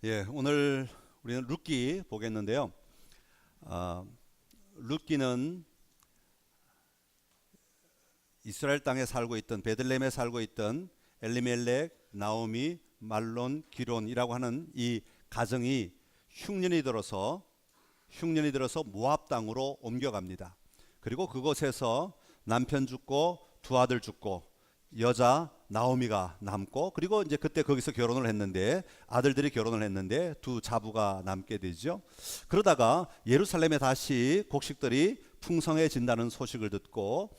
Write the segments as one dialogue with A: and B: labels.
A: 예, 오늘 우리는 룻기 보겠는데요. 룻기는 이스라엘 땅에 살고 있던 베들레헴에 살고 있던 엘리멜렉, 나오미, 말론, 기론이라고 하는 이 가정이 흉년이 들어서 모압 땅으로 옮겨갑니다. 그리고 그곳에서 남편 죽고 두 아들 죽고 여자 나오미가 남고, 그리고 이제 그때 거기서 결혼을 했는데 아들들이 결혼을 했는데 두 자부가 남게 되죠. 그러다가 예루살렘에 다시 곡식들이 풍성해진다는 소식을 듣고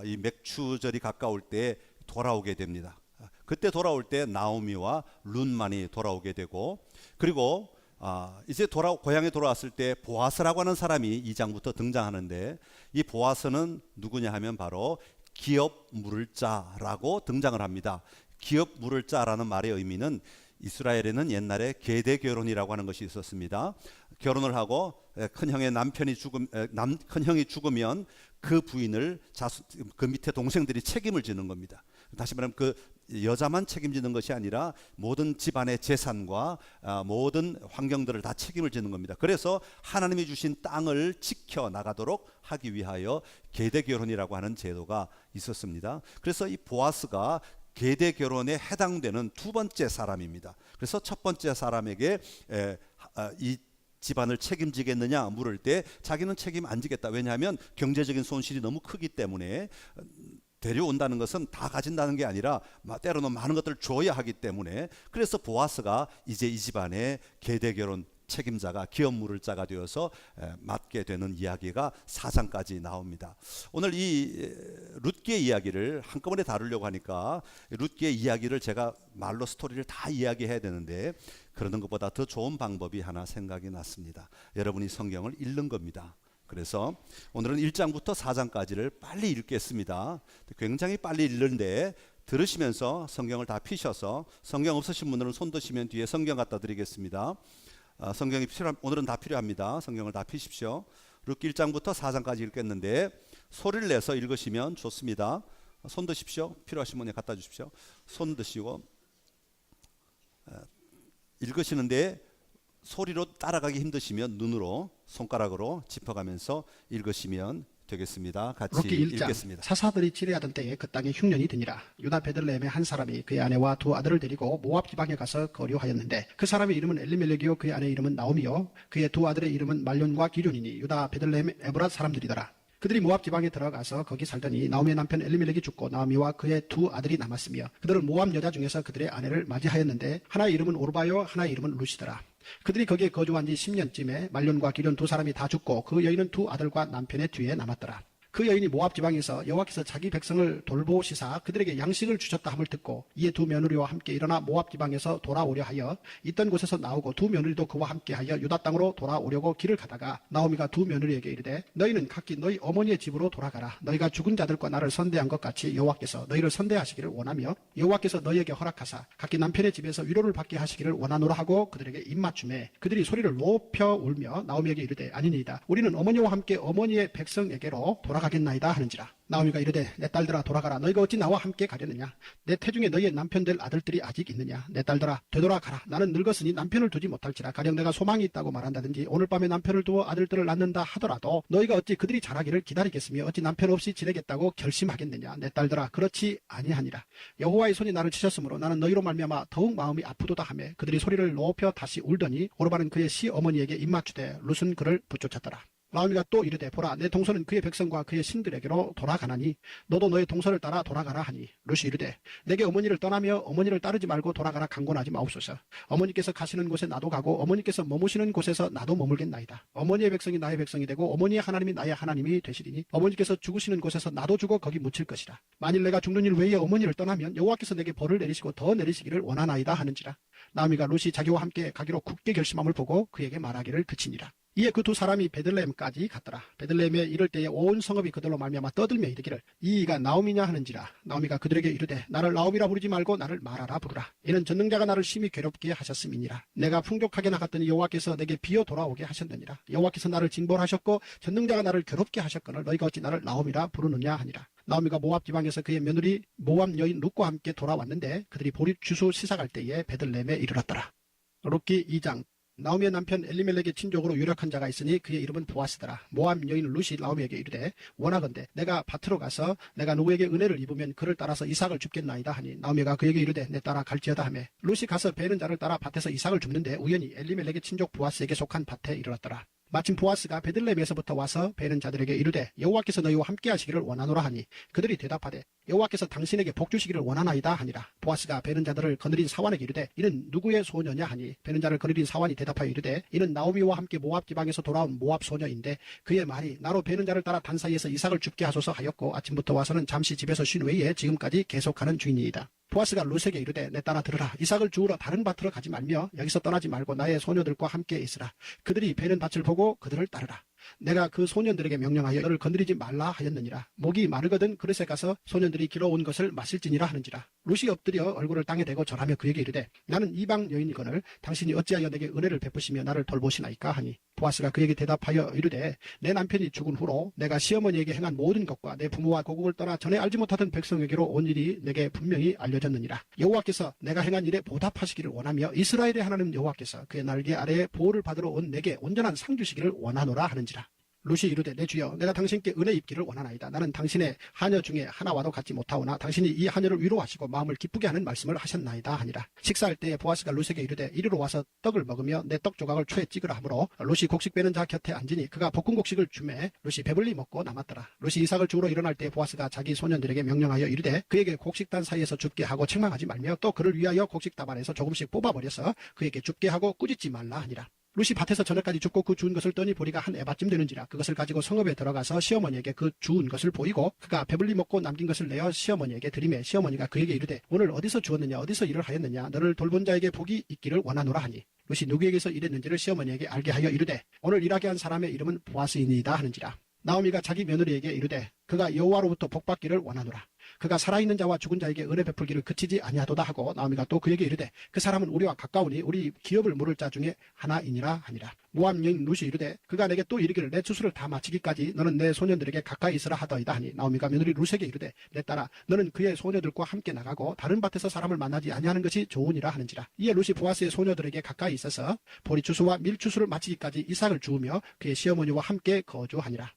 A: 이 맥추절이 가까울 때 돌아오게 됩니다. 그때 돌아올 때 나오미와 룻만이 돌아오게 되고, 그리고 이제 고향에 돌아왔을 때 보아스라고 하는 사람이 2장부터 등장하는데, 이 보아스는 누구냐 하면 바로 기업 물을 자라고 등장을 합니다. 기업 물을 자라는 말의 의미는, 이스라엘에는 옛날에 계대 결혼이라고 하는 것이 있었습니다. 결혼을 하고 큰 형이 죽으면 그 부인을 그 밑에 동생들이 책임을 지는 겁니다. 다시 말하면 그 여자만 책임지는 것이 아니라 모든 집안의 재산과 모든 환경들을 다 책임을 지는 겁니다. 그래서 하나님이 주신 땅을 지켜 나가도록 하기 위하여 계대 결혼이라고 하는 제도가 있었습니다. 그래서 이 보아스가 계대 결혼에 해당되는 두 번째 사람입니다. 그래서 첫 번째 사람에게 이 집안을 책임지겠느냐 물을 때 자기는 책임 안 지겠다. 왜냐하면 경제적인 손실이 너무 크기 때문에, 데려온다는 것은 다 가진다는 게 아니라 때로는 많은 것들을 줘야 하기 때문에, 그래서 보아스가 이제 이 집안의 계대 결혼 책임자가 기업 물을 자가 되어서 맡게 되는 이야기가 4장까지 나옵니다. 오늘 이 룻기의 이야기를 한꺼번에 다루려고 하니까 룻기의 이야기를 제가 말로 스토리를 다 이야기해야 되는데, 그러는 것보다 더 좋은 방법이 하나 생각이 났습니다. 여러분이 성경을 읽는 겁니다. 그래서 오늘은 1장부터 4장까지를 빨리 읽겠습니다. 굉장히 빨리 읽는데 들으시면서 성경을 다 피셔서, 성경 없으신 분들은 손 드시면 뒤에 성경 갖다 드리겠습니다. 오늘은 다 필요합니다. 성경을 다 피십시오. 룻기 1장부터 4장까지 읽겠는데 소리를 내서 읽으시면 좋습니다. 손 드십시오. 필요하신 분에 갖다 주십시오. 손 드시고 읽으시는데 소리로 따라가기 힘드시면 눈으로, 손가락으로 짚어가면서 읽으시면 되겠습니다. 같이
B: 룻기 1장.
A: 읽겠습니다.
B: 사사들이 지내하던 때에 그 땅에 흉년이 드니라. 유다 베들레헴의 한 사람이 그의 아내와 두 아들을 데리고 모압 지방에 가서 거류하였는데, 그 사람의 이름은 엘리멜렉이요 그의 아내의 이름은 나오미요 그의 두 아들의 이름은 말론과 기륜이니 유다 베들레헴 에브랏 사람들이더라. 그들이 모압 지방에 들어가서 거기 살더니 나오미의 남편 엘리멜렉이 죽고 나오미와 그의 두 아들이 남았으며, 그들은 모압 여자 중에서 그들의 아내를 맞이하였는데 하나의 이름은 오르바요 하나의 이름은 루시더라. 그들이 거기에 거주한 지 10년쯤에 말론과 기륜 두 사람이 다 죽고 그 여인은 두 아들과 남편의 뒤에 남았더라. 그 여인이 모압 지방에서 여호와께서 자기 백성을 돌보시사 그들에게 양식을 주셨다 함을 듣고 이에 두 며느리와 함께 일어나 모압 지방에서 돌아오려 하여 있던 곳에서 나오고 두 며느리도 그와 함께하여 유다 땅으로 돌아오려고 길을 가다가 나오미가 두 며느리에게 이르되, 너희는 각기 너희 어머니의 집으로 돌아가라. 너희가 죽은 자들과 나를 선대한 것 같이 여호와께서 너희를 선대하시기를 원하며 여호와께서 너희에게 허락하사 각기 남편의 집에서 위로를 받게 하시기를 원하노라 하고 그들에게 입맞춤에, 그들이 소리를 높여 울며 나오미에게 이르되, 아니니이다. 우리는 어머니와 함께 어머니의 백성에게로 돌아가겠나이다 하는지라. 나오미가 이르되, 내 딸들아 돌아가라. 너희가 어찌 나와 함께 가려느냐? 내 태중에 너희의 남편 될 아들들이 아직 있느냐? 내 딸들아 되돌아가라. 나는 늙었으니 남편을 두지 못할지라. 가령 내가 소망이 있다고 말한다든지 오늘 밤에 남편을 두어 아들들을 낳는다 하더라도 너희가 어찌 그들이 자라기를 기다리겠으며 어찌 남편 없이 지내겠다고 결심하겠느냐? 내 딸들아 그렇지 아니하니라. 여호와의 손이 나를 치셨으므로 나는 너희로 말미암아 더욱 마음이 아프도다 하매, 그들이 소리를 높여 다시 울더니 오르바는 그의 시어머니에게 입맞추되 룻은 그를 붙쫓았더라. 나오미가 또 이르되, 보라, 내 동서는 그의 백성과 그의 신들에게로 돌아가나니 너도 너의 동서를 따라 돌아가라 하니, 룻이 이르되, 내게 어머니를 떠나며 어머니를 따르지 말고 돌아가라 강권하지 마옵소서. 어머니께서 가시는 곳에 나도 가고 어머니께서 머무시는 곳에서 나도 머물겠나이다. 어머니의 백성이 나의 백성이 되고 어머니의 하나님이 나의 하나님이 되시리니 어머니께서 죽으시는 곳에서 나도 죽어 거기 묻힐 것이라. 만일 내가 죽는 일 외에 어머니를 떠나면 여호와께서 내게 벌을 내리시고 더 내리시기를 원하나이다 하는지라. 나오미가 룻이 자기와 함께 가기로 굳게 결심함을 보고 그에게 말하기를 그치니라. 이에 그 두 사람이 베들레헴까지 갔더라. 베들레헴에 이를 때에 온 성읍이 그들로 말미암아 떠들며 이르기를, 이가 나오미냐 하는지라. 나오미가 그들에게 이르되, 나를 나오미라 부르지 말고 나를 마라라 부르라. 이는 전능자가 나를 심히 괴롭게 하셨음이니라. 내가 풍족하게 나갔더니 여호와께서 내게 비어 돌아오게 하셨느니라. 여호와께서 나를 징벌하셨고 전능자가 나를 괴롭게 하셨거늘 너희가 어찌 나를 나오미라 부르느냐 하니라. 나오미가 모압 지방에서 그의 며느리 모압 여인 룻과 함께 돌아왔는데 그들이 보립 주수 시작할 때에 베들레헴에 이르렀더라. 룻기 2장. 나오미의 남편 엘리멜렉의 친족으로 유력한 자가 있으니 그의 이름은 보아스더라. 모압 여인 룻이 나오미에게 이르되 원하건대 내가 밭으로 가서 내가 누구에게 은혜를 입으면 그를 따라서 이삭을 줍겠나이다 하니 나오미가 그에게 이르되 내 따라 갈지어다 하매 룻이 가서 베는 자를 따라 밭에서 이삭을 줍는데 우연히 엘리멜렉의 친족 보아스에게 속한 밭에 이르렀더라. 마침 보아스가 베들레헴에서부터 와서 베는 자들에게 이르되 여호와께서 너희와 함께 하시기를 원하노라 하니 그들이 대답하되 여호와께서 당신에게 복 주시기를 원하나이다 하니라. 보아스가 베는 자들을 거느린 사환에게 이르되 이는 누구의 소녀냐 하니 베는 자를 거느린 사환이 대답하여 이르되 이는 나오미와 함께 모압 지방에서 돌아온 모압 소녀인데 그의 말이 나로 베는 자를 따라 단 사이에서 이삭을 줍게 하소서 하였고 아침부터 와서는 잠시 집에서 쉰 외에 지금까지 계속하는 중이니이다. 보아스가 룻에게 이르되 내 따라 들으라. 이삭을 주우러 다른 밭으로 가지 말며 여기서 떠나지 말고 나의 소녀들과 함께 있으라. 그들이 베는 밭을 보고 그들을 따르라. 내가 그 소년들에게 명령하여 너를 건드리지 말라 하였느니라. 목이 마르거든 그릇에 가서 소년들이 길어온 것을 마실지니라 하는지라. 룻이 엎드려 얼굴을 땅에 대고 절하며 그에게 이르되 나는 이방 여인이거늘 당신이 어찌하여 내게 은혜를 베푸시며 나를 돌보시나이까 하니 보아스가 그에게 대답하여 이르되 내 남편이 죽은 후로 내가 시어머니에게 행한 모든 것과 내 부모와 고국을 떠나 전에 알지 못하던 백성에게로 온 일이 내게 분명히 알려졌느니라. 여호와께서 내가 행한 일에 보답하시기를 원하며 이스라엘의 하나님 여호와께서 그의 날개 아래에 보호를 받으러 온 내게 온전한 상 주시기를 원하노라 하는지라. 룻이 이르되 내 주여 내가 당신께 은혜 입기를 원하나이다. 나는 당신의 하녀 중에 하나와도 같지 못하오나 당신이 이 하녀를 위로하시고 마음을 기쁘게 하는 말씀을 하셨나이다 하니라. 식사할 때에 보아스가 룻에게 이르되 이리로 와서 떡을 먹으며 내 떡 조각을 초에 찍으라 하므로 룻이 곡식 빼는 자 곁에 앉으니 그가 볶은 곡식을 주매 룻이 배불리 먹고 남았더라. 룻이 이삭을 주우러 일어날 때 보아스가 자기 소년들에게 명령하여 이르되 그에게 곡식단 사이에서 줍게 하고 책망하지 말며 또 그를 위하여 곡식 다발에서 조금씩 뽑아버려서 그에게 줍게 하고 꾸짖지 말라 하니라. 룻이 밭에서 저녁까지 줍고 그 주운 것을 떠니 보리가 한 에바쯤 되는지라. 그것을 가지고 성읍에 들어가서 시어머니에게 그 주운 것을 보이고 그가 배불리 먹고 남긴 것을 내어 시어머니에게 드리매 시어머니가 그에게 이르되 오늘 어디서 주었느냐 어디서 일을 하였느냐 너를 돌본 자에게 복이 있기를 원하노라 하니 룻이 누구에게서 일했는지를 시어머니에게 알게 하여 이르되 오늘 일하게 한 사람의 이름은 보아스이니이다 하는지라. 나오미가 자기 며느리에게 이르되 그가 여호와로부터 복받기를 원하노라. 그가 살아있는 자와 죽은 자에게 은혜 베풀기를 그치지 아니하도다 하고 나오미가 또 그에게 이르되 그 사람은 우리와 가까우니 우리 기업을 물을 자 중에 하나이니라 하니라. 모압 여인 룻이 이르되 그가 내게 또 이르기를 내 추수를 다 마치기까지 너는 내 소년들에게 가까이 있으라 하더이다 하니 나오미가 며느리 룻에게 이르되 내 딸아 너는 그의 소녀들과 함께 나가고 다른 밭에서 사람을 만나지 아니하는 것이 좋으니라 하는지라. 이에 룻이 보아스의 소녀들에게 가까이 있어서 보리 추수와 밀 추수를 마치기까지 이삭을 주우며 그의 시어머니와 함께 거주하니라.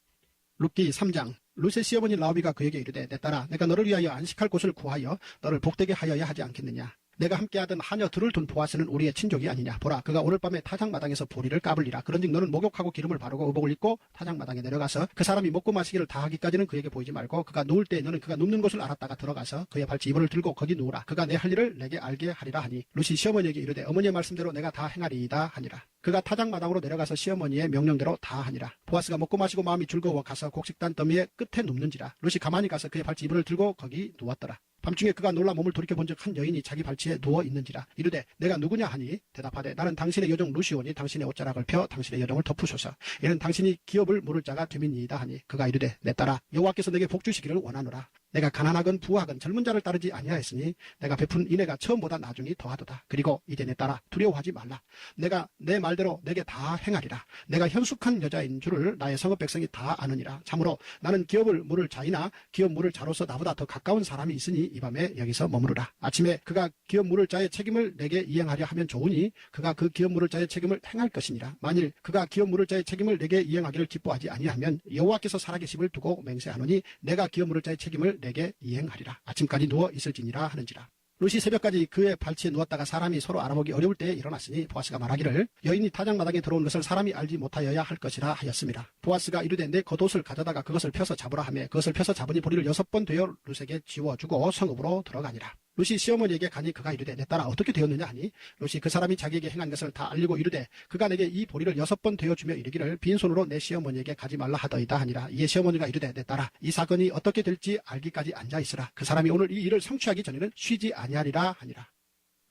B: 룻기 3장. 룻의 시어머니 나오미가 그에게 이르되 내 딸아 내가 너를 위하여 안식할 곳을 구하여 너를 복되게 하여야 하지 않겠느냐. 내가 함께하던 하녀들을 둔 보아스는 우리의 친족이 아니냐. 보라 그가 오늘 밤에 타작마당에서 보리를 까불리라. 그런즉 너는 목욕하고 기름을 바르고 의복을 입고 타작마당에 내려가서 그 사람이 먹고 마시기를 다 하기까지는 그에게 보이지 말고 그가 누울 때 너는 그가 눕는 곳을 알았다가 들어가서 그의 발치 이불을 들고 거기 누우라. 그가 내 할 일을 내게 알게 하리라 하니 룻이 시어머니에게 이르되 어머니의 말씀대로 내가 다 행하리이다 하니라. 그가 타작마당으로 내려가서 시어머니의 명령대로 다 하니라. 보아스가 먹고 마시고 마음이 즐거워 가서 곡식단 더미의 끝에 눕는지라. 룻이 가만히 가서 그의 발치 이불을 들고 거기 누웠더라. 밤중에 그가 놀라 몸을 돌이켜본 적 한 여인이 자기 발치에 누워 있는지라. 이르되 내가 누구냐 하니 대답하되 나는 당신의 여종 루시오니 당신의 옷자락을 펴 당신의 여종을 덮으소서. 이는 당신이 기업을 물을 자가 됨이니이다 하니 그가 이르되 내 딸아 여호와께서 내게 복 주시기를 원하노라. 내가 가난하건 부하건 젊은 자를 따르지 아니하였으니 내가 베푼 인애가 처음보다 나중이 더하도다. 그리고 이제 내 딸아 두려워하지 말라. 내가 내 말대로 내게 다 행하리라. 내가 현숙한 여자인 줄을 나의 성읍 백성이 다 아느니라. 참으로 나는 기업을 물을 자이나 기업 물을 자로서 나보다 더 가까운 사람이 있으니 이 밤에 여기서 머무르라. 아침에 그가 기업 물을 자의 책임을 내게 이행하려 하면 좋으니 그가 그 기업 물을 자의 책임을 행할 것이니라. 만일 그가 기업 물을 자의 책임을 내게 이행하기를 기뻐하지 아니하면 여호와께서 살아계심을 두고 맹세하노니 내가 기업 물을 자의 책임을 내게 이행하리라. 아침까지 누워 있을지니라 하는지라. 룻이 새벽까지 그의 발치에 누웠다가 사람이 서로 알아보기 어려울 때에 일어났으니 보아스가 말하기를 여인이 타작마당에 들어온 것을 사람이 알지 못하여야 할 것이라 하였습니다. 보아스가 이르되 내 겉옷을 가져다가 그것을 펴서 잡으라 하며 그것을 펴서 잡으니 보리를 6번 되어 룻에게 지워주고 성읍으로 들어가니라. 룻이 시어머니에게 가니 그가 이르되 내 딸아 어떻게 되었느냐 하니 룻이 그 사람이 자기에게 행한 것을 다 알리고 이르되 그가 내게 이 보리를 6번 되어주며 이르기를 빈손으로 내 시어머니에게 가지 말라 하더이다 하니라. 이에 시어머니가 이르되 내 딸아 이 사건이 어떻게 될지 알기까지 앉아있으라. 그 사람이 오늘 이 일을 성취하기 전에는 쉬지 아니하리라 하니라.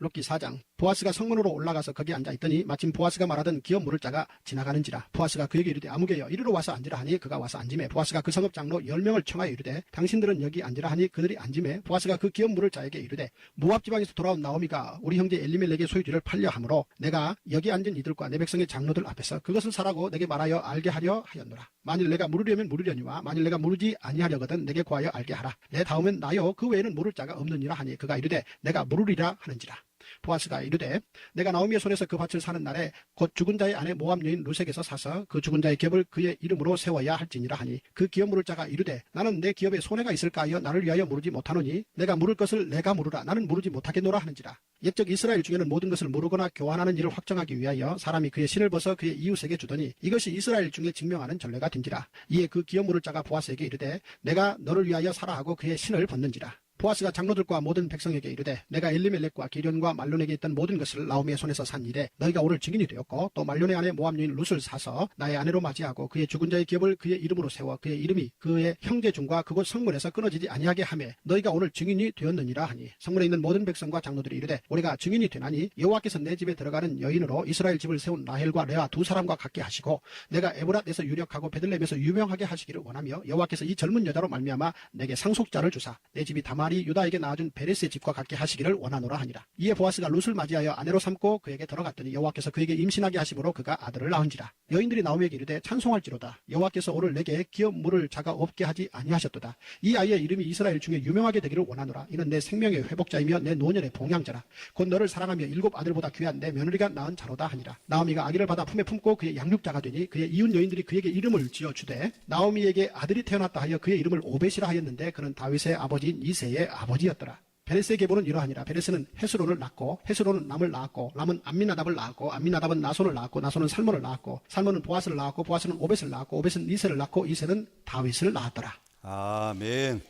B: 룻기 4장. 보아스가 성문으로 올라가서 거기 앉아있더니 마침 보아스가 말하던 기업 물을 자가 지나가는지라. 보아스가 그에게 이르되 아무개여 이리로 와서 앉으라 하니 그가 와서 앉으매 보아스가 그 성읍 장로 10명을 청하여 이르되 당신들은 여기 앉으라 하니 그들이 앉으매 보아스가 그 기업 물을 자에게 이르되 모압 지방에서 돌아온 나오미가 우리 형제 엘리멜렉의 소유지를 팔려 하므로 내가 여기 앉은 이들과 내 백성의 장로들 앞에서 그것을 사라고 내게 말하여 알게 하려 하였노라. 만일 내가 물으려면 물으려니와 만일 내가 물으지 아니하려거든 내게 구하여 알게 하라. 내 다음엔 나요 그 외에는 물을 자가 없느니라 하니 그가 이르되 내가 물으리라 하는지라. 보아스가 이르되 내가 나오미의 손에서 그 밭을 사는 날에 곧 죽은 자의 아내 모압 여인 루색에서 사서 그 죽은 자의 기업을 그의 이름으로 세워야 할지니라 하니 그 기업 물을 자가 이르되 나는 내 기업에 손해가 있을까 하여 나를 위하여 물으지 못하노니 내가 물을 것을 내가 물으라 나는 물으지 못하겠노라 하는지라. 옛적 이스라엘 중에는 모든 것을 물으거나 교환하는 일을 확정하기 위하여 사람이 그의 신을 벗어 그의 이웃에게 주더니 이것이 이스라엘 중에 증명하는 전례가 된지라. 이에 그 기업 물을 자가 보아스에게 이르되 내가 너를 위하여 사라 하고 그의 신을 벗는지라. 보아스가 장로들과 모든 백성에게 이르되 내가 엘리멜렉과 기련과 말론에게 있던 모든 것을 나오미의 손에서 산 일에 너희가 오늘 증인이 되었고 또 말론의 아내 모압 여인 룻을 사서 나의 아내로 맞이하고 그의 죽은 자의 기업을 그의 이름으로 세워 그의 이름이 그의 형제 중과 그곳 성문에서 끊어지지 아니하게 하매 너희가 오늘 증인이 되었느니라 하니 성문에 있는 모든 백성과 장로들이 이르되 우리가 증인이 되나니 여호와께서 내 집에 들어가는 여인으로 이스라엘 집을 세운 라헬과 레아 두 사람과 같게 하시고 내가 에브랏에서 유력하고 베들레헴에서 유명하게 하시기를 원하며 여호와께서 이 젊은 여자로 말미암아 내게 상속자를 주사 내 집이 다말이 유다에게 낳아준 베레스의 집과 같게 하시기를 원하노라 하니라. 이에 보아스가 룻을 맞이하여 아내로 삼고 그에게 들어갔더니 여호와께서 그에게 임신하게 하심으로 그가 아들을 낳은지라. 여인들이 나오미에게 이르되 찬송할지로다. 여호와께서 오늘 내게 기업 물을 자가 없게 하지 아니하셨도다. 이 아이의 이름이 이스라엘 중에 유명하게 되기를 원하노라. 이는 내 생명의 회복자이며 내 노년의 봉양자라. 곧 너를 사랑하며 7 아들보다 귀한 내 며느리가 낳은 자로다 하니라. 나오미가 아기를 받아 품에 품고 그의 양육자가 되니 그의 이웃 여인들이 그에게 이름을 지어주되 나오미에게 아들이 태어났다 하여 그의 이름을 오벳이라 하였는데 그는 다윗의 아버지인 이새의 아버지였더라. 베레스의 계보는 이러하니라. 베레스는 헤스론을 낳고 헤스론은 남을 낳았고 남은 암미나답을 낳았고 암미나답은 나손을 낳았고 나손은 살몬을 낳았고 살몬은 보아스를 낳았고 보아스는 오벳을 낳았고 오벳은 이새를 낳고 이새는 다윗을 낳았더라.
A: 아멘.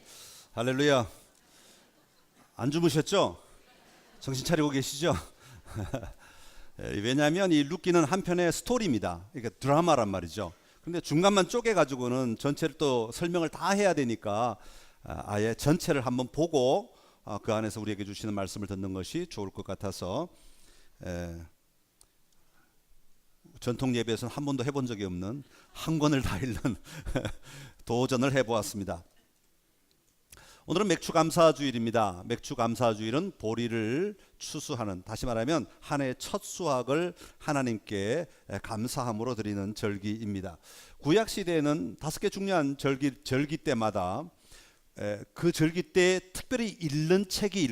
A: 할렐루야. 안 주무셨죠? 정신 차리고 계시죠? 왜냐하면 이 룻기는 한편의 스토리입니다. 그러니까 드라마란 말이죠. 근데 중간만 쪼개가지고는 전체를 또 설명을 다 해야 되니까 아예 전체를 한번 보고 그 안에서 우리에게 주시는 말씀을 듣는 것이 좋을 것 같아서 전통 예배에서는 한 번도 해본 적이 없는 한 권을 다 읽는 도전을 해보았습니다. 오늘은 맥추감사주일입니다. 맥추감사주일은 보리를 추수하는, 다시 말하면 한 해의 첫 수확을 하나님께 감사함으로 드리는 절기입니다. 구약시대에는 5개 중요한 절기 때마다 그 절기 때 특별히 읽는 책이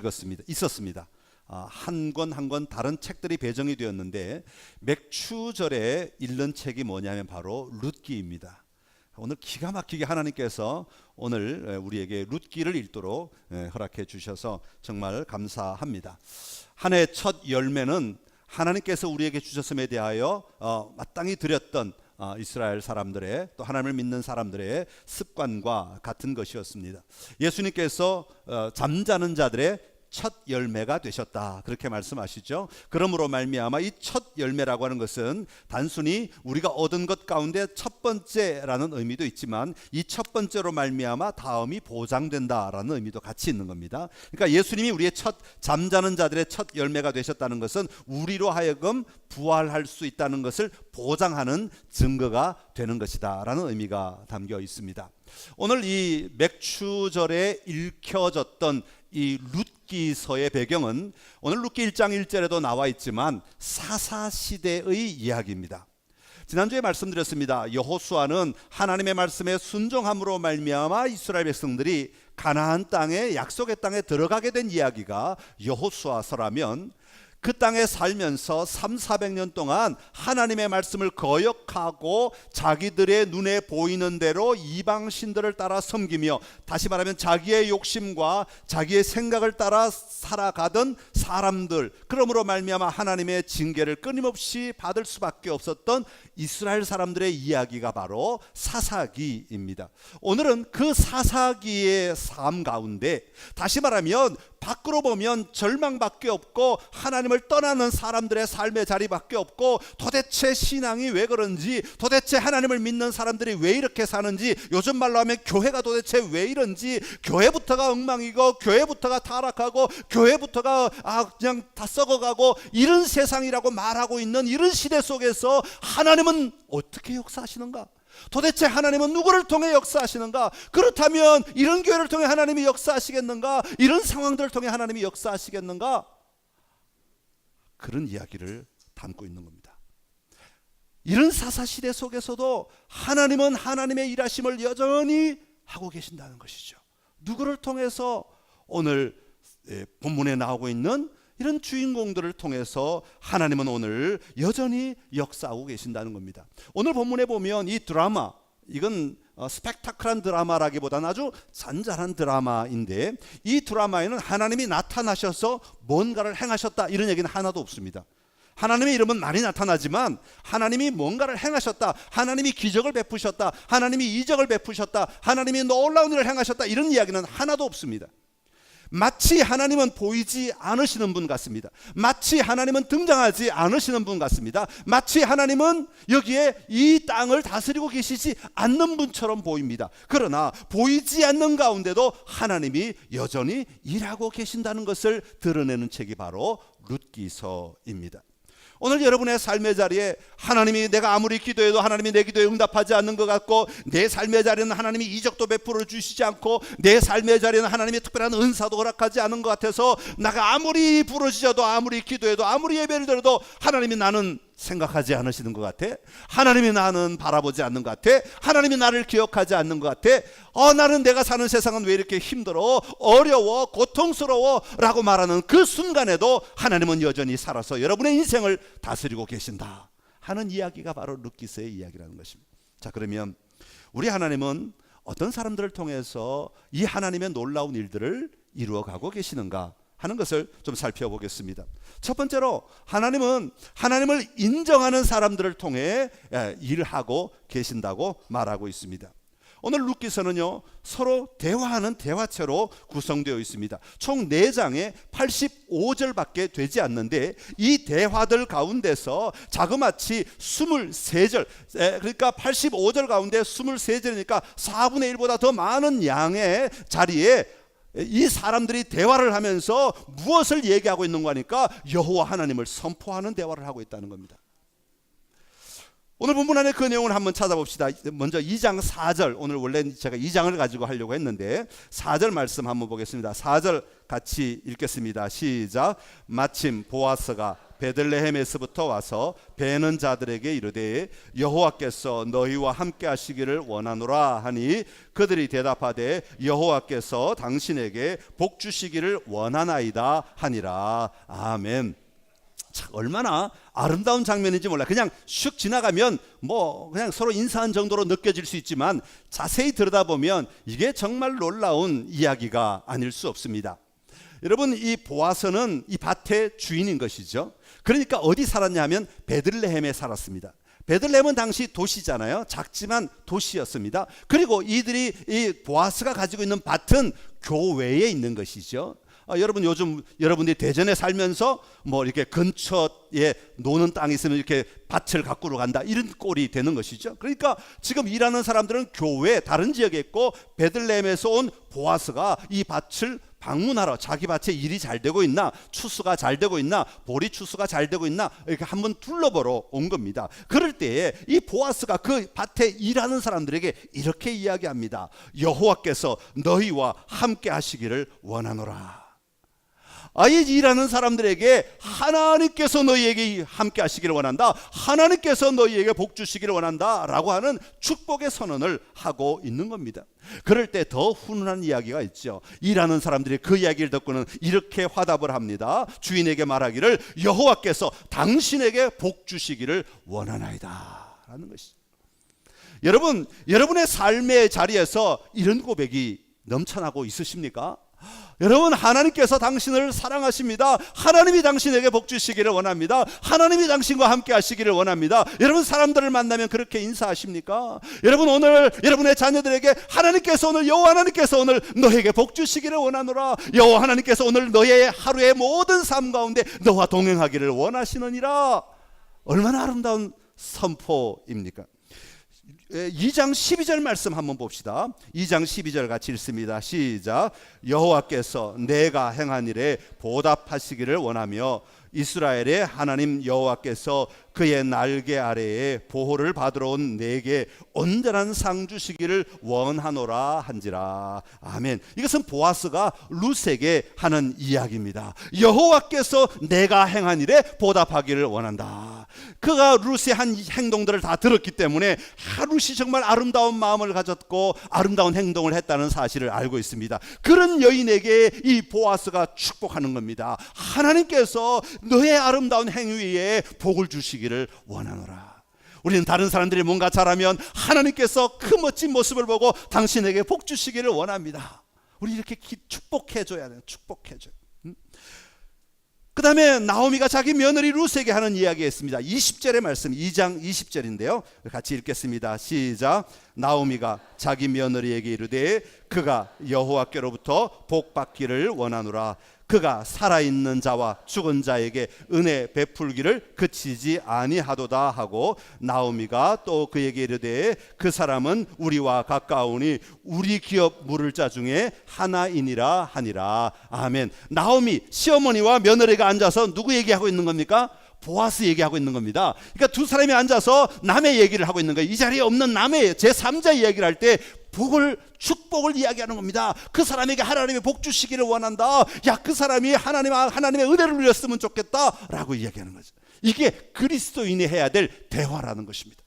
A: 있었습니다. 한 권 한 권 다른 책들이 배정이 되었는데 맥추절에 읽는 책이 뭐냐면 바로 룻기입니다. 오늘 기가 막히게 하나님께서 오늘 우리에게 룻기를 읽도록 허락해 주셔서 정말 감사합니다. 한 해 첫 열매는 하나님께서 우리에게 주셨음에 대하여 마땅히 드렸던 이스라엘 사람들의, 또 하나님을 믿는 사람들의 습관과 같은 것이었습니다. 예수님께서 잠자는 자들의 첫 열매가 되셨다, 그렇게 말씀하시죠. 그러므로 말미암아 이 첫 열매라고 하는 것은 단순히 우리가 얻은 것 가운데 첫 번째라는 의미도 있지만 이 첫 번째로 말미암아 다음이 보장된다라는 의미도 같이 있는 겁니다. 그러니까 예수님이 우리의 잠자는 자들의 첫 열매가 되셨다는 것은 우리로 하여금 부활할 수 있다는 것을 보장하는 증거가 되는 것이다 라는 의미가 담겨 있습니다. 오늘 이 맥추절에 읽혀졌던 이 룻기서의 배경은 오늘 룻기 1장 1절에도 나와 있지만 사사시대의 이야기입니다. 지난주에 말씀드렸습니다. 여호수아는 하나님의 말씀에 순종함으로 말미암아 이스라엘 백성들이 가나안 땅에, 약속의 땅에 들어가게 된 이야기가 여호수아서라면 그 땅에 살면서 300~400년 동안 하나님의 말씀을 거역하고 자기들의 눈에 보이는 대로 이방 신들을 따라 섬기며, 다시 말하면 자기의 욕심과 자기의 생각을 따라 살아가던 사람들, 그러므로 말미암아 하나님의 징계를 끊임없이 받을 수밖에 없었던 이스라엘 사람들의 이야기가 바로 사사기입니다. 오늘은 그 사사기의 삶 가운데, 다시 말하면 밖으로 보면 절망밖에 없고 하나님을 떠나는 사람들의 삶의 자리밖에 없고, 도대체 신앙이 왜 그런지, 도대체 하나님을 믿는 사람들이 왜 이렇게 사는지, 요즘 말로 하면 교회가 도대체 왜 이런지, 교회부터가 엉망이고 교회부터가 타락하고 교회부터가 그냥 다 썩어가고 이런 세상이라고 말하고 있는 이런 시대 속에서 하나님은 어떻게 역사하시는가? 도대체 하나님은 누구를 통해 역사하시는가? 그렇다면 이런 교회를 통해 하나님이 역사하시겠는가? 이런 상황들을 통해 하나님이 역사하시겠는가? 그런 이야기를 담고 있는 겁니다. 이런 사사시대 속에서도 하나님은 하나님의 일하심을 여전히 하고 계신다는 것이죠. 누구를 통해서? 오늘 본문에 나오고 있는 이런 주인공들을 통해서 하나님은 오늘 여전히 역사하고 계신다는 겁니다. 오늘 본문에 보면 이 드라마, 이건 스펙타클한 드라마라기보다는 아주 잔잔한 드라마인데, 이 드라마에는 하나님이 나타나셔서 뭔가를 행하셨다 이런 얘기는 하나도 없습니다. 하나님의 이름은 많이 나타나지만 하나님이 뭔가를 행하셨다, 하나님이 기적을 베푸셨다, 하나님이 이적을 베푸셨다, 하나님이 놀라운 일을 행하셨다 이런 이야기는 하나도 없습니다. 마치 하나님은 보이지 않으시는 분 같습니다. 마치 하나님은 등장하지 않으시는 분 같습니다. 마치 하나님은 여기에 이 땅을 다스리고 계시지 않는 분처럼 보입니다. 그러나 보이지 않는 가운데도 하나님이 여전히 일하고 계신다는 것을 드러내는 책이 바로 룻기서입니다. 오늘 여러분의 삶의 자리에 하나님이, 내가 아무리 기도해도 하나님이 내 기도에 응답하지 않는 것 같고, 내 삶의 자리에는 하나님이 이적도 베풀어 주시지 않고, 내 삶의 자리에는 하나님이 특별한 은사도 허락하지 않은 것 같아서 내가 아무리 부르짖어도, 아무리 기도해도, 아무리 예배를 드려도 하나님이 나는 생각하지 않으시는 것 같아. 하나님이 나는 바라보지 않는 것 같아. 하나님이 나를 기억하지 않는 것 같아. 나는 내가 사는 세상은 왜 이렇게 힘들어, 어려워, 고통스러워 라고 말하는 그 순간에도 하나님은 여전히 살아서 여러분의 인생을 다스리고 계신다 하는 이야기가 바로 룻기서의 이야기라는 것입니다. 자, 그러면 우리 하나님은 어떤 사람들을 통해서 이 하나님의 놀라운 일들을 이루어가고 계시는가 하는 것을 좀 살펴보겠습니다. 첫 번째로 하나님은 하나님을 인정하는 사람들을 통해 일하고 계신다고 말하고 있습니다. 오늘 룻기서는요, 서로 대화하는 대화체로 구성되어 있습니다. 총 4장에 85절밖에 되지 않는데, 이 대화들 가운데서 자그마치 23절, 그러니까 85절 가운데 23절이니까 4분의 1보다 더 많은 양의 자리에 이 사람들이 대화를 하면서 무엇을 얘기하고 있는 거니까 여호와 하나님을 선포하는 대화를 하고 있다는 겁니다. 오늘 본문 안에 그 내용을 한번 찾아봅시다. 먼저 2장 4절, 오늘 원래 제가 2장을 가지고 하려고 했는데 4절 말씀 한번 보겠습니다. 4절 같이 읽겠습니다. 시작. 마침 보아스가 베들레헴에서부터 와서 베는 자들에게 이르되 여호와께서 너희와 함께 하시기를 원하노라 하니, 그들이 대답하되 여호와께서 당신에게 복 주시기를 원하나이다 하니라. 아멘. 참 얼마나 아름다운 장면인지 몰라. 그냥 슉 지나가면 뭐 그냥 서로 인사한 정도로 느껴질 수 있지만, 자세히 들여다보면 이게 정말 놀라운 이야기가 아닐 수 없습니다. 여러분, 이 보아스는 이 밭의 주인인 것이죠. 그러니까 어디 살았냐 하면 베들레헴에 살았습니다. 베들레헴은 당시 도시잖아요. 작지만 도시였습니다. 그리고 이들이, 이 보아스가 가지고 있는 밭은 교회에 있는 것이죠. 여러분, 요즘 여러분들이 대전에 살면서 뭐 이렇게 근처에 노는 땅이 있으면 이렇게 밭을 가꾸러 간다 이런 꼴이 되는 것이죠. 그러니까 지금 일하는 사람들은 교회 다른 지역에 있고, 베들레헴에서 온 보아스가 이 밭을 방문하러, 자기 밭에 일이 잘 되고 있나, 추수가 잘 되고 있나, 보리 추수가 잘 되고 있나 이렇게 한번 둘러보러 온 겁니다. 그럴 때에 이 보아스가 그 밭에 일하는 사람들에게 이렇게 이야기합니다. 여호와께서 너희와 함께 하시기를 원하노라. 아예 일하는 사람들에게 하나님께서 너희에게 함께 하시기를 원한다, 하나님께서 너희에게 복 주시기를 원한다 라고 하는 축복의 선언을 하고 있는 겁니다. 그럴 때 더 훈훈한 이야기가 있죠. 일하는 사람들이 그 이야기를 듣고는 이렇게 화답을 합니다. 주인에게 말하기를 여호와께서 당신에게 복 주시기를 원하나이다 라는 것이죠. 여러분, 여러분의 삶의 자리에서 이런 고백이 넘쳐나고 있으십니까? 여러분, 하나님께서 당신을 사랑하십니다. 하나님이 당신에게 복 주시기를 원합니다. 하나님이 당신과 함께 하시기를 원합니다. 여러분, 사람들을 만나면 그렇게 인사하십니까? 여러분, 오늘 여러분의 자녀들에게 하나님께서 오늘, 여호와 하나님께서 오늘 너에게 복 주시기를 원하노라, 여호와 하나님께서 오늘 너의 하루의 모든 삶 가운데 너와 동행하기를 원하시느니라. 얼마나 아름다운 선포입니까? 2장 12절 말씀 한번 봅시다. 2장 12절 같이 읽습니다. 시작. 여호와께서 내가 행한 일에 보답하시기를 원하며 이스라엘의 하나님 여호와께서 그의 날개 아래에 보호를 받으러 온 내게 온전한 상 주시기를 원하노라 한지라. 아멘. 이것은 보아스가 룻에게 하는 이야기입니다. 여호와께서 내가 행한 일에 보답하기를 원한다. 그가 룻의 한 행동들을 다 들었기 때문에 룻이 정말 아름다운 마음을 가졌고 아름다운 행동을 했다는 사실을 알고 있습니다. 그런 여인에게 이 보아스가 축복하는 겁니다. 하나님께서 너의 아름다운 행위에 복을 주시기를 원하노라. 우리는 다른 사람들이 뭔가 잘하면 하나님께서 그 멋진 모습을 보고 당신에게 복 주시기를 원합니다. 우리 이렇게 축복해줘야 돼요. 축복해줘요. 그 다음에 나오미가 자기 며느리 룻에게 하는 이야기가 있습니다. 20절의 말씀, 2장 20절인데요 같이 읽겠습니다. 시작. 나오미가 자기 며느리에게 이르되 그가 여호와께로부터 복 받기를 원하노라. 그가 살아있는 자와 죽은 자에게 은혜 베풀기를 그치지 아니하도다 하고, 나오미가 또 그에게 이르되 그 사람은 우리와 가까우니 우리 기업 물을 자 중에 하나이니라 하니라. 아멘. 나오미 시어머니와 며느리가 앉아서 누구 얘기하고 있는 겁니까? 보아스 얘기하고 있는 겁니다. 그러니까 두 사람이 앉아서 남의 얘기를 하고 있는 거예요. 이 자리에 없는 남의 제3자 이야기를 할 때 축복을 이야기하는 겁니다. 그 사람에게 하나님의 복 주시기를 원한다. 야, 그 사람이 하나님의 은혜를 누렸으면 좋겠다 라고 이야기하는 거죠. 이게 그리스도인이 해야 될 대화라는 것입니다.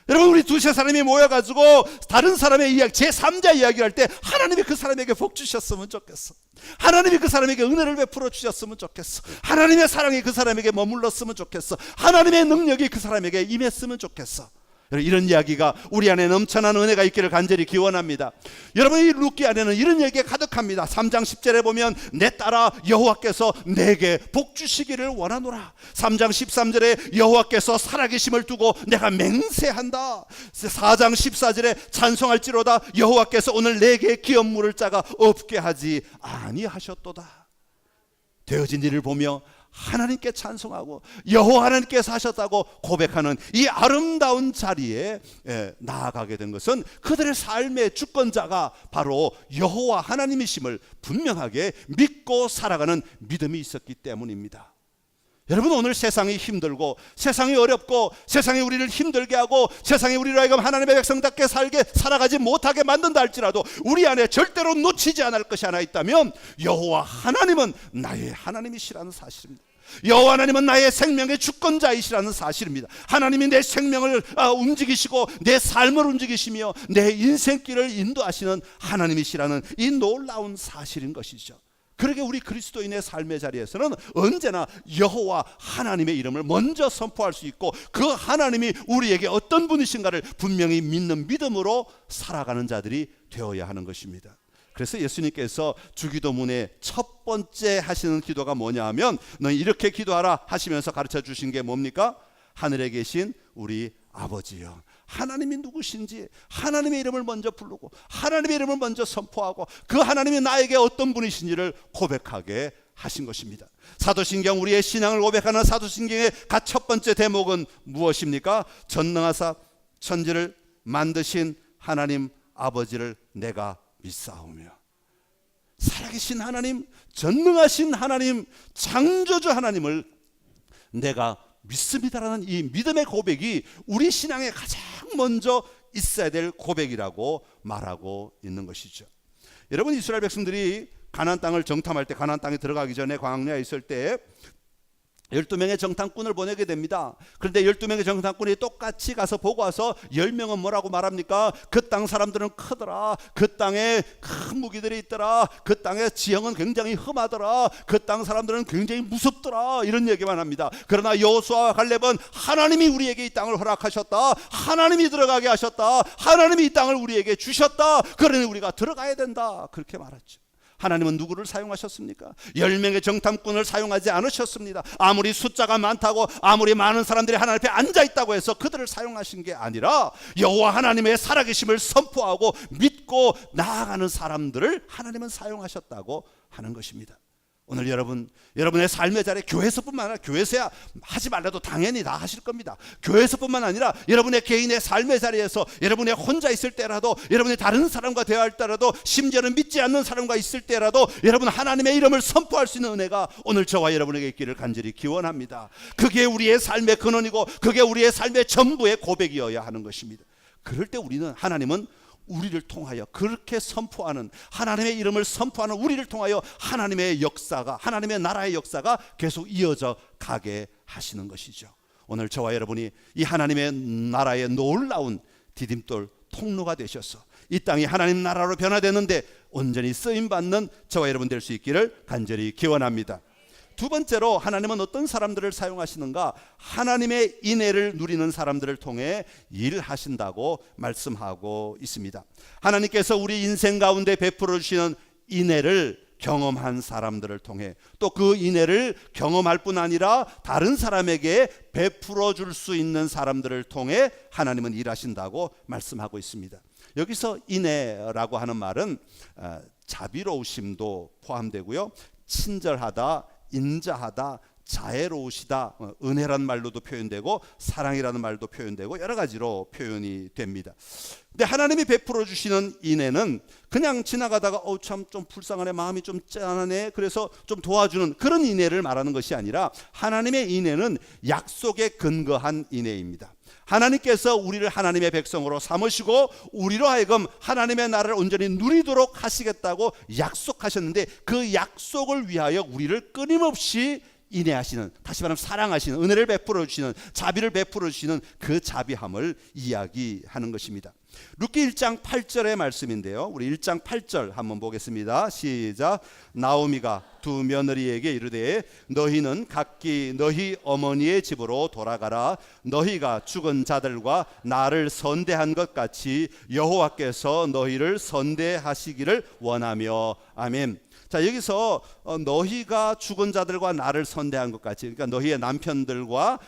A: 여러분, 우리 두세 사람이 모여가지고 다른 사람의 이야기, 제3자 이야기를 할 때 하나님이 그 사람에게 복 주셨으면 좋겠어. 하나님이 그 사람에게 은혜를 베풀어 주셨으면 좋겠어. 하나님의 사랑이 그 사람에게 머물렀으면 좋겠어. 하나님의 능력이 그 사람에게 임했으면 좋겠어. 이런 이야기가 우리 안에 넘쳐난 은혜가 있기를 간절히 기원합니다. 여러분, 이 룻기 안에는 이런 얘기가 가득합니다. 3장 10절에 보면 내 딸아 여호와께서 내게 복 주시기를 원하노라. 3장 13절에 여호와께서 살아계심을 두고 내가 맹세한다. 4장 14절에 찬송할지로다 여호와께서 오늘 내게 기업 물을 자가 없게 하지 아니하셨도다. 되어진 일을 보며 하나님께 찬송하고 여호와 하나님께서 하셨다고 고백하는 이 아름다운 자리에 나아가게 된 것은 그들의 삶의 주권자가 바로 여호와 하나님이심을 분명하게 믿고 살아가는 믿음이 있었기 때문입니다. 여러분, 오늘 세상이 힘들고 세상이 어렵고 세상이 우리를 힘들게 하고 세상이 우리로 하여금 하나님의 백성답게 살아가지 못하게 만든다 할지라도 우리 안에 절대로 놓치지 않을 것이 하나 있다면 여호와 하나님은 나의 하나님이시라는 사실입니다. 여호와 하나님은 나의 생명의 주권자이시라는 사실입니다. 하나님이 내 생명을 움직이시고 내 삶을 움직이시며 내 인생길을 인도하시는 하나님이시라는 이 놀라운 사실인 것이죠. 그러게 우리 그리스도인의 삶의 자리에서는 언제나 여호와 하나님의 이름을 먼저 선포할 수 있고 그 하나님이 우리에게 어떤 분이신가를 분명히 믿는 믿음으로 살아가는 자들이 되어야 하는 것입니다. 그래서 예수님께서 주기도문의 첫 번째 하시는 기도가 뭐냐 하면 너희 이렇게 기도하라 하시면서 가르쳐 주신 게 뭡니까? 하늘에 계신 우리 아버지여. 하나님이 누구신지 하나님의 이름을 먼저 부르고 하나님의 이름을 먼저 선포하고 그 하나님이 나에게 어떤 분이신지를 고백하게 하신 것입니다. 사도신경, 우리의 신앙을 고백하는 사도신경의 첫 번째 대목은 무엇입니까? 전능하사 천지를 만드신 하나님 아버지를 내가 믿사오며. 살아계신 하나님, 전능하신 하나님, 창조주 하나님을 내가 믿습니다라는 이 믿음의 고백이 우리 신앙에 가장 먼저 있어야 될 고백이라고 말하고 있는 것이죠. 여러분, 이스라엘 백성들이 가나안 땅을 정탐할 때, 가나안 땅에 들어가기 전에 광야에 있을 때 12명의 정탐꾼을 보내게 됩니다. 그런데 12명의 정탐꾼이 똑같이 가서 보고 와서 10명은 뭐라고 말합니까? 그 땅 사람들은 크더라. 그 땅에 큰 무기들이 있더라. 그 땅의 지형은 굉장히 험하더라. 그 땅 사람들은 굉장히 무섭더라. 이런 얘기만 합니다. 그러나 여호수아와 갈렙은 하나님이 우리에게 이 땅을 허락하셨다. 하나님이 들어가게 하셨다. 하나님이 이 땅을 우리에게 주셨다. 그러니 우리가 들어가야 된다. 그렇게 말했죠. 하나님은 누구를 사용하셨습니까? 10명의 정탐꾼을 사용하지 않으셨습니다. 아무리 숫자가 많다고 아무리 많은 사람들이 하나님 앞에 앉아있다고 해서 그들을 사용하신 게 아니라 여호와 하나님의 살아계심을 선포하고 믿고 나아가는 사람들을 하나님은 사용하셨다고 하는 것입니다. 오늘 여러분의 삶의 자리에 교회에서뿐만 아니라, 교회에서야 하지 말라도 당연히 다 하실 겁니다. 교회에서뿐만 아니라 여러분의 개인의 삶의 자리에서 여러분이 혼자 있을 때라도, 여러분이 다른 사람과 대화할 때라도, 심지어는 믿지 않는 사람과 있을 때라도 여러분 하나님의 이름을 선포할 수 있는 은혜가 오늘 저와 여러분에게 있기를 간절히 기원합니다. 그게 우리의 삶의 근원이고 그게 우리의 삶의 전부의 고백이어야 하는 것입니다. 그럴 때 하나님은 우리를 통하여 그렇게 선포하는, 하나님의 이름을 선포하는 우리를 통하여 하나님의 역사가, 하나님의 나라의 역사가 계속 이어져 가게 하시는 것이죠. 오늘 저와 여러분이 이 하나님의 나라의 놀라운 디딤돌 통로가 되셔서 이 땅이 하나님 나라로 변화되는데 온전히 쓰임받는 저와 여러분 될 수 있기를 간절히 기원합니다. 두 번째로 하나님은 어떤 사람들을 사용하시는가? 하나님의 인애를 누리는 사람들을 통해 일하신다고 말씀하고 있습니다. 하나님께서 우리 인생 가운데 베풀어 주시는 인애를 경험한 사람들을 통해 또 그 인애를 경험할 뿐 아니라 다른 사람에게 베풀어 줄 수 있는 사람들을 통해 하나님은 일하신다고 말씀하고 있습니다. 여기서 인애라고 하는 말은 자비로우심도 포함되고요, 친절하다, 인자하다, 자애로우시다, 은혜란 말로도 표현되고 사랑이라는 말도 표현되고 여러 가지로 표현이 됩니다. 근데 하나님이 베풀어 주시는 인애는 그냥 지나가다가 참 좀 불쌍하네, 마음이 좀 짠하네, 그래서 좀 도와주는 그런 인애를 말하는 것이 아니라 하나님의 인애는 약속에 근거한 인애입니다. 하나님께서 우리를 하나님의 백성으로 삼으시고 우리로 하여금 하나님의 나라를 온전히 누리도록 하시겠다고 약속하셨는데 그 약속을 위하여 우리를 끊임없이 인애하시는, 다시 말하면 사랑하시는, 은혜를 베풀어 주시는, 자비를 베풀어 주시는 그 자비함을 이야기하는 것입니다. 룻기 1장 8절의 말씀인데요, 우리 1장 8절 한번 보겠습니다. 시작. 나오미가 두 며느리에게 이르되 너희는 각기 너희 어머니의 집으로 돌아가라. 너희가 죽은 자들과 나를 선대한 것 같이 여호와께서 너희를 선대하시기를 원하며. 아멘. 자, 여기서 너희가 죽은 자들과 나를 선대한 것 같이, 그러니까 너희의 남편들과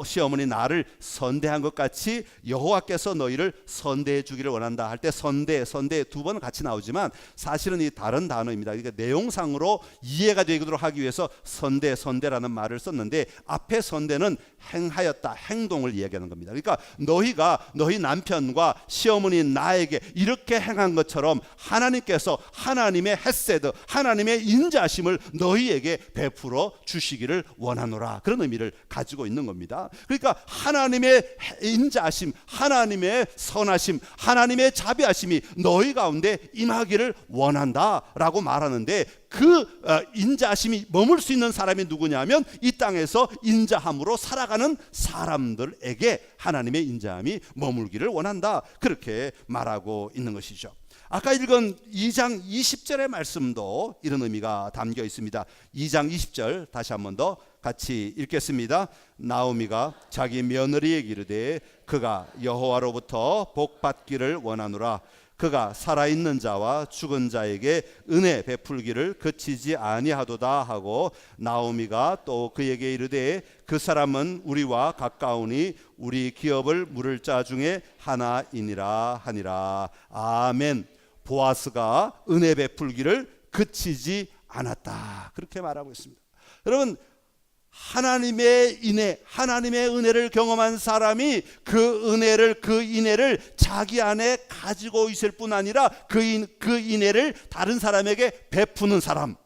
A: 시어머니 나를 선대한 것 같이 여호와께서 너희를 선대해 주기를 원한다 할 때 선대 두 번 같이 나오지만 사실은 이 다른 단어입니다. 그러니까 내용상으로 이해가 되도록 하기 위해서 선대라는 말을 썼는데 앞에 선대는 행하였다, 행동을 이야기하는 겁니다. 그러니까 너희가 너희 남편과 시어머니 나에게 이렇게 행한 것처럼 하나님께서 하나님의 헤세드, 하나님의 인자하심을 너희에게 베풀어 주시기를 원하노라, 그런 의미를 가지고 있는 겁니다. 그러니까 하나님의 인자하심, 하나님의 선하심, 하나님의 자비하심이 너희 가운데 임하기를 원한다라고 말하는데 그 인자하심이 머물 수 있는 사람이 누구냐면 이 땅에서 인자함으로 살아가는 사람들에게 하나님의 인자함이 머물기를 원한다, 그렇게 말하고 있는 것이죠. 아까 읽은 2장 20절의 말씀도 이런 의미가 담겨 있습니다. 2장 20절 다시 한 번 더 같이 읽겠습니다. 나오미가 자기 며느리에게 이르되 그가 여호와로부터 복 받기를 원하노라. 그가 살아있는 자와 죽은 자에게 은혜 베풀기를 그치지 아니하도다 하고 나오미가 또 그에게 이르되 그 사람은 우리와 가까우니 우리 기업을 물을 자 중에 하나이니라 하니라. 아멘. 보아스가 은혜 베풀기를 그치지 않았다, 그렇게 말하고 있습니다. 여러분, 하나님의 인애, 하나님의 은혜를 경험한 사람이 그 은혜를, 그 인애를 자기 안에 가지고 있을 뿐 아니라 그 인애를 다른 사람에게 베푸는 사람,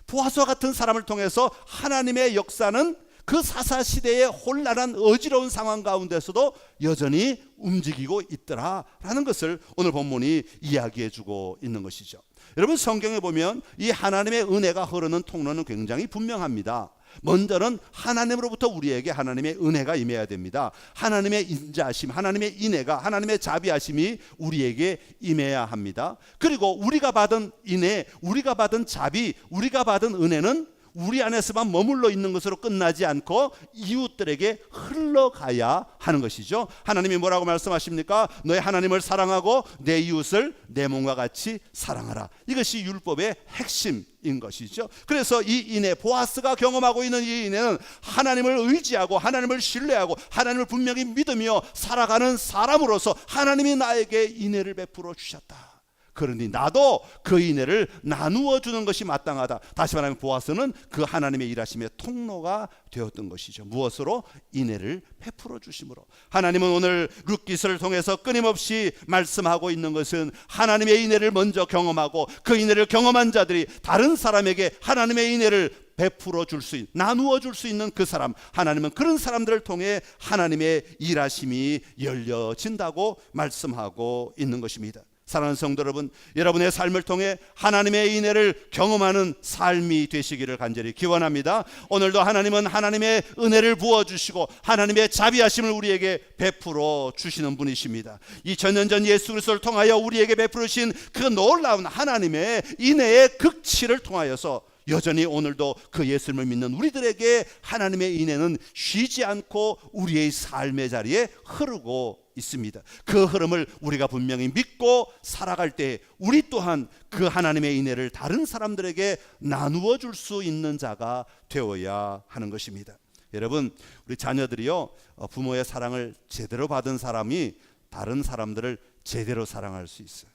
A: 보아스와 같은 사람을 통해서 하나님의 역사는 그 사사시대의 혼란한 어지러운 상황 가운데서도 여전히 움직이고 있더라라는 것을 오늘 본문이 이야기해주고 있는 것이죠. 여러분, 성경에 보면 이 하나님의 은혜가 흐르는 통로는 굉장히 분명합니다. 먼저는 하나님으로부터 우리에게 하나님의 은혜가 임해야 됩니다. 하나님의 인자하심, 하나님의 인애가, 하나님의 자비하심이 우리에게 임해야 합니다. 그리고 우리가 받은 인애, 우리가 받은 자비, 우리가 받은 은혜는 우리 안에서만 머물러 있는 것으로 끝나지 않고 이웃들에게 흘러가야 하는 것이죠. 하나님이 뭐라고 말씀하십니까? 너희 하나님을 사랑하고 내 이웃을 내 몸과 같이 사랑하라. 이것이 율법의 핵심인 것이죠. 그래서 이 인애, 보아스가 경험하고 있는 이 인애는 하나님을 의지하고 하나님을 신뢰하고 하나님을 분명히 믿으며 살아가는 사람으로서 하나님이 나에게 인애를 베풀어 주셨다, 그러니 나도 그 인애를 나누어 주는 것이 마땅하다. 다시 말하면 보아스는 그 하나님의 일하심의 통로가 되었던 것이죠. 무엇으로? 인애를 베풀어 주심으로. 하나님은 오늘 룻기서를 통해서 끊임없이 말씀하고 있는 것은 하나님의 인애를 먼저 경험하고 그 인애를 경험한 자들이 다른 사람에게 하나님의 인애를 베풀어 줄 수 있는, 나누어 줄 수 있는 그 사람, 하나님은 그런 사람들을 통해 하나님의 일하심이 열려진다고 말씀하고 있는 것입니다. 사랑하는 성도 여러분, 여러분의 삶을 통해 하나님의 은혜를 경험하는 삶이 되시기를 간절히 기원합니다. 오늘도 하나님은 하나님의 은혜를 부어주시고 하나님의 자비하심을 우리에게 베풀어 주시는 분이십니다. 2000년 전 예수 그리스도를 통하여 우리에게 베푸신 그 놀라운 하나님의 은혜의 극치를 통하여서 여전히 오늘도 그 예수님을 믿는 우리들에게 하나님의 은혜는 쉬지 않고 우리의 삶의 자리에 흐르고 있습니다. 그 흐름을 우리가 분명히 믿고 살아갈 때 우리 또한 그 하나님의 은혜를 다른 사람들에게 나누어 줄 수 있는 자가 되어야 하는 것입니다. 여러분, 우리 자녀들이요, 부모의 사랑을 제대로 받은 사람이 다른 사람들을 제대로 사랑할 수 있어요.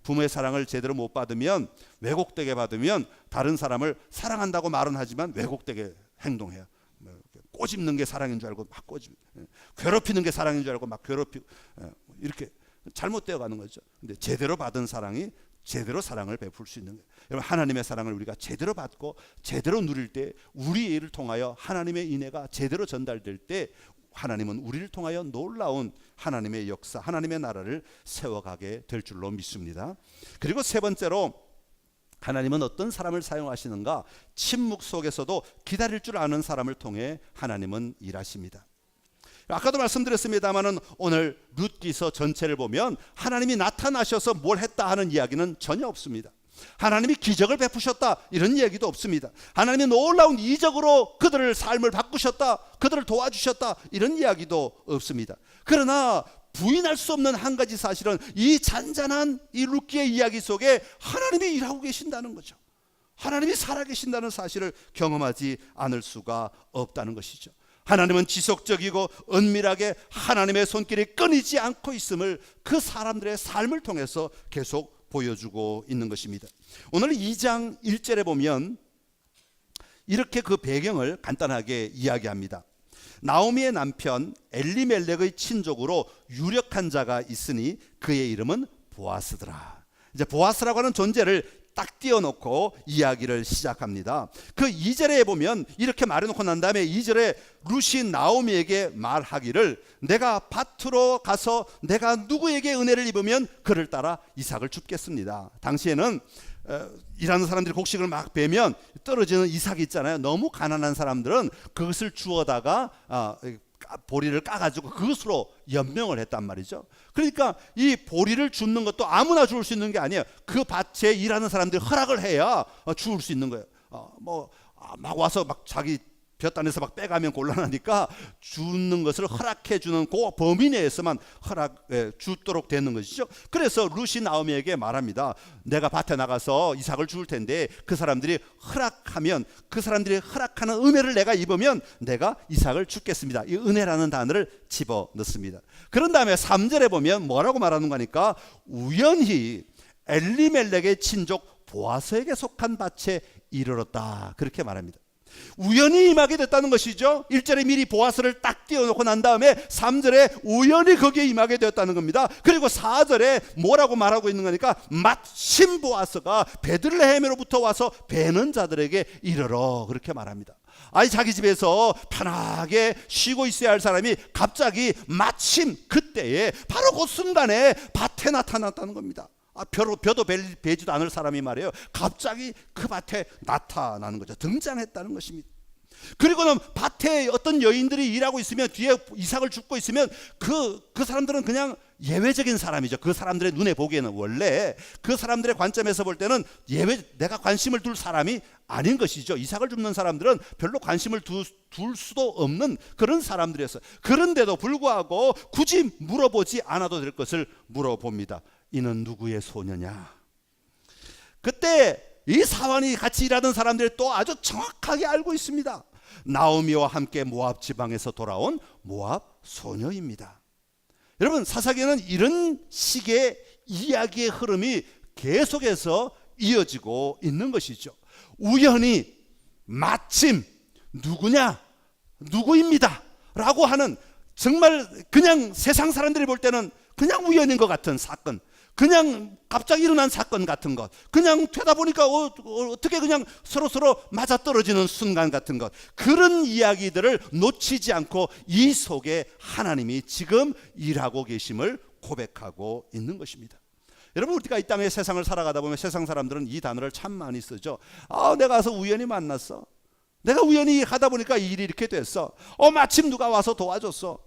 A: 부모의 사랑을 제대로 못 받으면, 왜곡되게 받으면 다른 사람을 사랑한다고 말은 하지만 왜곡되게 행동해요. 꼬집는 게 사랑인 줄 알고 막 꼬집고, 괴롭히는 게 사랑인 줄 알고 막 괴롭히고, 이렇게 잘못되어 가는 거죠. 근데 제대로 받은 사랑이 제대로 사랑을 베풀 수 있는 거예요. 여러분, 하나님의 사랑을 우리가 제대로 받고 제대로 누릴 때, 우리 일을 통하여 하나님의 은혜가 제대로 전달될 때 하나님은 우리를 통하여 놀라운 하나님의 역사, 하나님의 나라를 세워가게 될 줄로 믿습니다. 그리고 세 번째로, 하나님은 어떤 사람을 사용하시는가? 침묵 속에서도 기다릴 줄 아는 사람을 통해 하나님은 일하십니다. 아까도 말씀드렸습니다마는 오늘 룻기서 전체를 보면 하나님이 나타나셔서 뭘 했다 하는 이야기는 전혀 없습니다. 하나님이 기적을 베푸셨다 이런 얘기도 없습니다. 하나님이 놀라운 이적으로 그들을 삶을 바꾸셨다, 그들을 도와주셨다 이런 이야기도 없습니다. 그러나 부인할 수 없는 한 가지 사실은 이 잔잔한 이 룻기의 이야기 속에 하나님이 일하고 계신다는 거죠. 하나님이 살아계신다는 사실을 경험하지 않을 수가 없다는 것이죠. 하나님은 지속적이고 은밀하게 하나님의 손길이 끊이지 않고 있음을 그 사람들의 삶을 통해서 계속 보여주고 있는 것입니다. 오늘 2장 1절에 보면 이렇게 그 배경을 간단하게 이야기합니다. 나오미의 남편 엘리멜렉의 친족으로 유력한 자가 있으니 그의 이름은 보아스더라. 이제 보아스라고 하는 존재를 딱 띄워놓고 이야기를 시작합니다. 그 2절에 보면 이렇게 말해놓고 난 다음에 2절에 룻이 나오미에게 말하기를, 내가 밭으로 가서 내가 누구에게 은혜를 입으면 그를 따라 이삭을 줍겠습니다. 당시에는 일하는 사람들이 곡식을 막 베면 떨어지는 이삭이 있잖아요. 너무 가난한 사람들은 그것을 주워다가 보리를 까가지고 그것으로 연명을 했단 말이죠. 그러니까 이 보리를 줍는 것도 아무나 주울 수 있는 게 아니에요. 그 밭에 일하는 사람들이 허락을 해야 주울 수 있는 거예요. 막 와서 막 자기 볕단에서 막 빼가면 곤란하니까 주는 것을 허락해 주는 그 범위 내에서만 주도록 되는 것이죠. 그래서 룻이 나오미에게 말합니다. 내가 밭에 나가서 이삭을 주울 텐데 그 사람들이 허락하면, 그 사람들이 허락하는 은혜를 내가 입으면 내가 이삭을 줍겠습니다. 이 은혜라는 단어를 집어 넣습니다. 그런 다음에 3절에 보면 뭐라고 말하는 거니까, 우연히 엘리멜렉의 친족 보아스에게 속한 밭에 이르렀다, 그렇게 말합니다. 우연히 임하게 됐다는 것이죠. 1절에 미리 보아스를 딱 띄워놓고 난 다음에 3절에 우연히 거기에 임하게 되었다는 겁니다. 그리고 4절에 뭐라고 말하고 있는 거니까, 마침 보아스가 베들레헴으로부터 와서 베는 자들에게 이르러, 그렇게 말합니다. 아니, 자기 집에서 편하게 쉬고 있어야 할 사람이 갑자기 마침 그때에 바로 그 순간에 밭에 나타났다는 겁니다. 벼도 베지도 않을 사람이 말이에요. 갑자기 그 밭에 나타나는 거죠. 등장했다는 것입니다. 그리고는 밭에 어떤 여인들이 일하고 있으면, 뒤에 이삭을 줍고 있으면 그 사람들은 그냥 예외적인 사람이죠. 그 사람들의 눈에 보기에는, 원래 그 사람들의 관점에서 볼 때는 내가 관심을 둘 사람이 아닌 것이죠. 이삭을 줍는 사람들은 별로 관심을 둘 수도 없는 그런 사람들이었어요. 그런데도 불구하고 굳이 물어보지 않아도 될 것을 물어봅니다. 이는 누구의 소녀냐? 그때 이 사환이 같이 일하던 사람들이 또 아주 정확하게 알고 있습니다. 나오미와 함께 모압 지방에서 돌아온 모압 소녀입니다. 여러분, 사사기에는 이런 식의 이야기의 흐름이 계속해서 이어지고 있는 것이죠. 우연히 마침 누구냐, 누구입니다 라고 하는, 정말 그냥 세상 사람들이 볼 때는 그냥 우연인 것 같은 사건, 그냥 갑자기 일어난 사건 같은 것, 그냥 되다 보니까 어떻게 그냥 서로 맞아떨어지는 순간 같은 것, 그런 이야기들을 놓치지 않고 이 속에 하나님이 지금 일하고 계심을 고백하고 있는 것입니다. 여러분, 우리가 이 땅의 세상을 살아가다 보면 세상 사람들은 이 단어를 참 많이 쓰죠. 내가 가서 우연히 만났어. 내가 우연히 하다 보니까 일이 이렇게 됐어. 마침 누가 와서 도와줬어.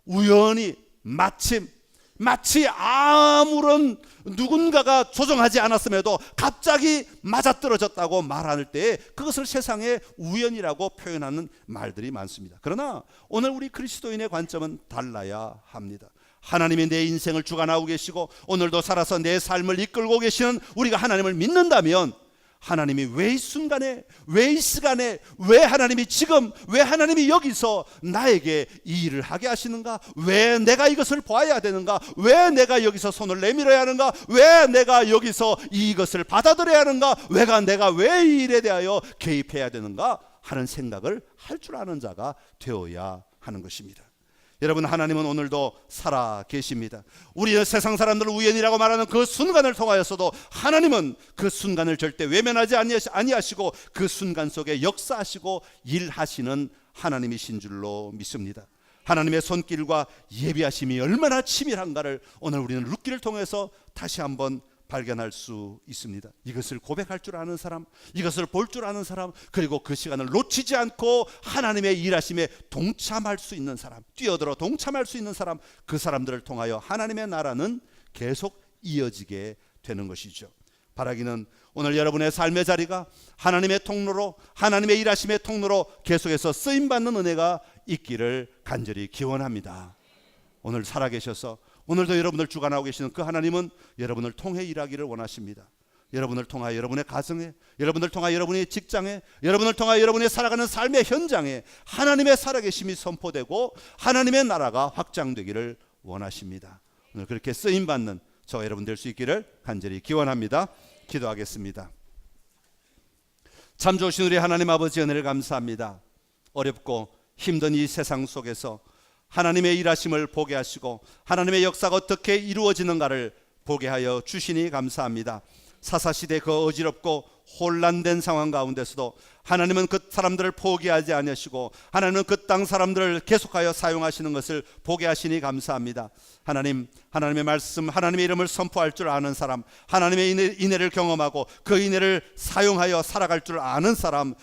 A: 우연히, 마치 아무런 누군가가 조정하지 않았음에도 갑자기 맞아떨어졌다고 말할 때 그것을 세상의 우연이라고 표현하는 말들이 많습니다. 그러나 오늘 우리 그리스도인의 관점은 달라야 합니다. 하나님이 내 인생을 주관하고 계시고 오늘도 살아서 내 삶을 이끌고 계시는 우리가 하나님을 믿는다면, 하나님이 왜 이 순간에, 왜 이 시간에, 왜 하나님이 지금, 왜 하나님이 여기서 나에게 이 일을 하게 하시는가? 왜 내가 이것을 봐야 되는가? 왜 내가 여기서 손을 내밀어야 하는가? 왜 내가 여기서 이것을 받아들여야 하는가? 내가 왜 이 일에 대하여 개입해야 되는가? 하는 생각을 할 줄 아는 자가 되어야 하는 것입니다. 여러분, 하나님은 오늘도 살아 계십니다. 우리 세상 사람들은 우연이라고 말하는 그 순간을 통하여서도 하나님은 그 순간을 절대 외면하지 아니하시고 그 순간 속에 역사하시고 일하시는 하나님이신 줄로 믿습니다. 하나님의 손길과 예비하심이 얼마나 치밀한가를 오늘 우리는 룻기를 통해서 다시 한번 발견할 수 있습니다. 이것을 고백할 줄 아는 사람, 이것을 볼 줄 아는 사람, 그리고 그 시간을 놓치지 않고 하나님의 일하심에 동참할 수 있는 사람, 뛰어들어 동참할 수 있는 사람, 그 사람들을 통하여 하나님의 나라는 계속 이어지게 되는 것이죠. 바라기는 오늘 여러분의 삶의 자리가 하나님의 통로로, 하나님의 일하심의 통로로 계속해서 쓰임받는 은혜가 있기를 간절히 기원합니다. 오늘 살아계셔서 오늘도 여러분을 주관하고 계시는 그 하나님은 여러분을 통해 일하기를 원하십니다. 여러분을 통하여 여러분의 가정에, 여러분을 통하여 여러분의 직장에, 여러분을 통하여 여러분의 살아가는 삶의 현장에 하나님의 살아계심이 선포되고 하나님의 나라가 확장되기를 원하십니다. 오늘 그렇게 쓰임받는 저와 여러분 될 수 있기를 간절히 기원합니다. 기도하겠습니다. 참 좋으신 우리 하나님 아버지, 은혜를 감사합니다. 어렵고 힘든 이 세상 속에서 하나님의 일하심을 보게 하시고 하나님의 역사가 어떻게 이루어지는가를 보게 하여 주시니 감사합니다. 사사시대 그 어지럽고 혼란된 상황 가운데서도 하나님은 그 사람들을 포기하지 아니하시고 하나님은 그 땅 사람들을 계속하여 사용하시는 것을 보게 하시니 감사합니다. 하나님, 하나님의 말씀, 하나님의 이름을 선포할 줄 아는 사람, 하나님의 인애를 경험하고 그 인애를 사용하여 살아갈 줄 아는 사람,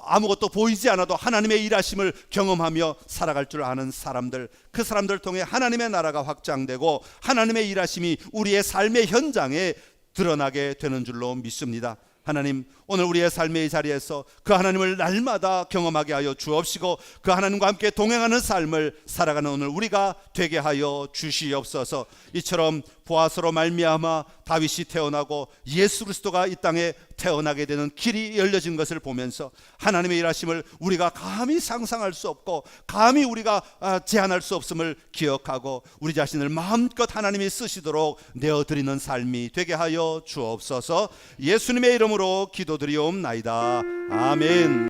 A: 아무것도 보이지 않아도 하나님의 일하심을 경험하며 살아갈 줄 아는 사람들, 그 사람들을 통해 하나님의 나라가 확장되고 하나님의 일하심이 우리의 삶의 현장에 드러나게 되는 줄로 믿습니다. 하나님, 오늘 우리의 삶의 자리에서 그 하나님을 날마다 경험하게 하여 주옵시고 그 하나님과 함께 동행하는 삶을 살아가는 오늘 우리가 되게 하여 주시옵소서. 이처럼 보아스로 말미암아 다윗이 태어나고 예수 그리스도가 이 땅에 태어나게 되는 길이 열려진 것을 보면서 하나님의 일하심을 우리가 감히 상상할 수 없고 감히 우리가 제한할 수 없음을 기억하고 우리 자신을 마음껏 하나님이 쓰시도록 내어드리는 삶이 되게 하여 주옵소서. 예수님의 이름으로 기도드리옵나이다. 아멘.